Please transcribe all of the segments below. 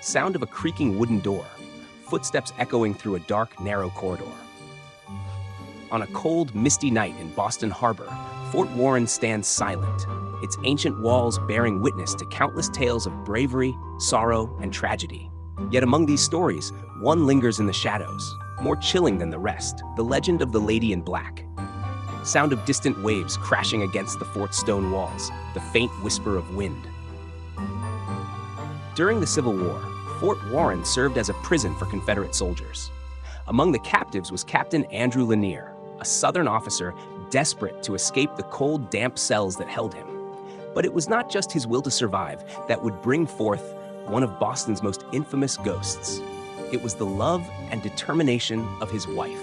Sound of a creaking wooden door. Footsteps echoing through a dark, narrow corridor. On a cold, misty night in Boston Harbor, Fort Warren stands silent, its ancient walls bearing witness to countless tales of bravery, sorrow, and tragedy. Yet among these stories, one lingers in the shadows, more chilling than the rest, the legend of the Lady in Black. Sound of distant waves crashing against the fort's stone walls, the faint whisper of wind. During the Civil War, Fort Warren served as a prison for Confederate soldiers. Among the captives was Captain Andrew Lanier, a Southern officer desperate to escape the cold, damp cells that held him. But it was not just his will to survive that would bring forth one of Boston's most infamous ghosts. It was the love and determination of his wife.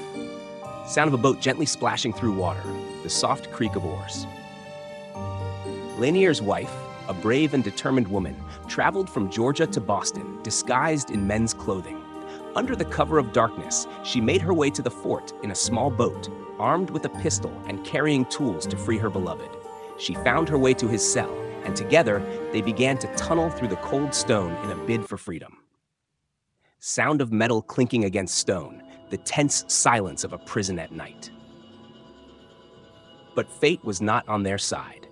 Sound of a boat gently splashing through water, the soft creak of oars. Lanier's wife, a brave and determined woman, traveled from Georgia to Boston, disguised in men's clothing. Under the cover of darkness, she made her way to the fort in a small boat, armed with a pistol and carrying tools to free her beloved. She found her way to his cell, and together they began to tunnel through the cold stone in a bid for freedom. Sound of metal clinking against stone, the tense silence of a prison at night. But fate was not on their side.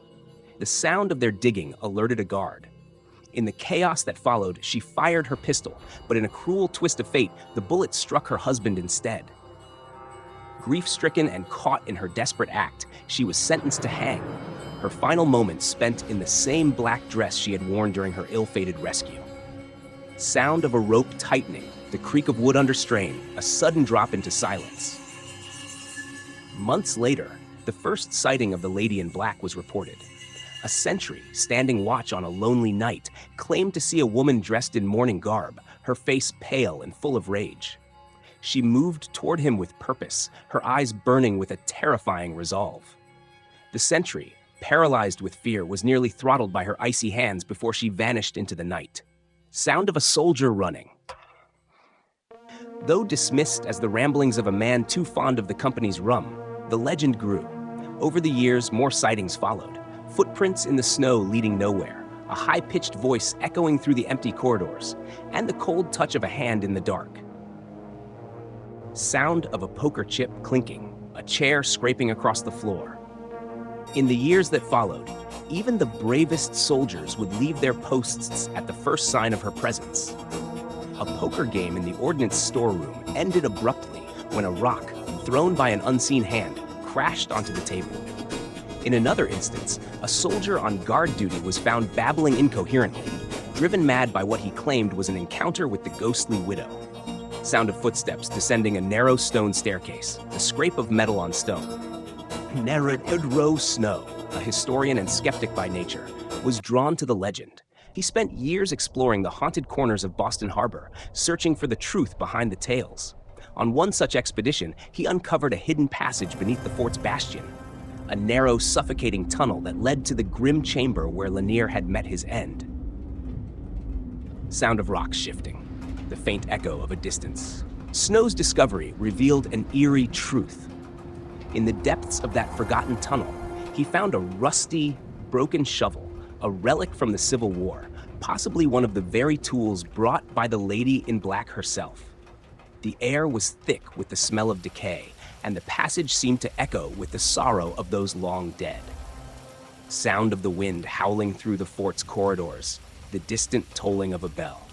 The sound of their digging alerted a guard. In the chaos that followed, she fired her pistol, but in a cruel twist of fate, the bullet struck her husband instead. Grief-stricken and caught in her desperate act, she was sentenced to hang, her final moments spent in the same black dress she had worn during her ill-fated rescue. Sound of a rope tightening, the creak of wood under strain, a sudden drop into silence. Months later, the first sighting of the Lady in Black was reported. A sentry, standing watch on a lonely night, claimed to see a woman dressed in mourning garb, her face pale and full of rage. She moved toward him with purpose, her eyes burning with a terrifying resolve. The sentry, paralyzed with fear, was nearly throttled by her icy hands before she vanished into the night. Sound of a soldier running. Though dismissed as the ramblings of a man too fond of the company's rum, the legend grew. Over the years, more sightings followed. Footprints in the snow leading nowhere, a high-pitched voice echoing through the empty corridors, and the cold touch of a hand in the dark. Sound of a poker chip clinking, a chair scraping across the floor. In the years that followed, even the bravest soldiers would leave their posts at the first sign of her presence. A poker game in the ordnance storeroom ended abruptly when a rock, thrown by an unseen hand, crashed onto the table. In another instance, a soldier on guard duty was found babbling incoherently, driven mad by what he claimed was an encounter with the ghostly widow. Sound of footsteps descending a narrow stone staircase, the scrape of metal on stone. Narrow Snow, a historian and skeptic by nature, was drawn to the legend. He spent years exploring the haunted corners of Boston Harbor, searching for the truth behind the tales. On one such expedition, he uncovered a hidden passage beneath the fort's bastion, a narrow, suffocating tunnel that led to the grim chamber where Lanier had met his end. Sound of rocks shifting, the faint echo of a distance. Snow's discovery revealed an eerie truth. In the depths of that forgotten tunnel, he found a rusty, broken shovel, a relic from the Civil War, possibly one of the very tools brought by the Lady in Black herself. The air was thick with the smell of decay, and the passage seemed to echo with the sorrow of those long dead. Sound of the wind howling through the fort's corridors, the distant tolling of a bell.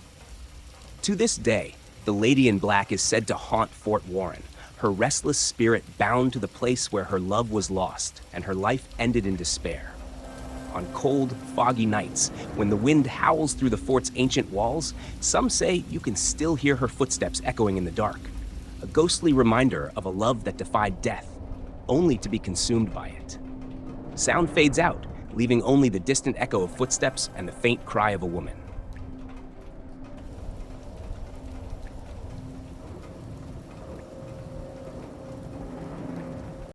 To this day, the Lady in Black is said to haunt Fort Warren, her restless spirit bound to the place where her love was lost and her life ended in despair. On cold, foggy nights, when the wind howls through the fort's ancient walls, some say you can still hear her footsteps echoing in the dark, a ghostly reminder of a love that defied death, only to be consumed by it. Sound fades out, leaving only the distant echo of footsteps and the faint cry of a woman.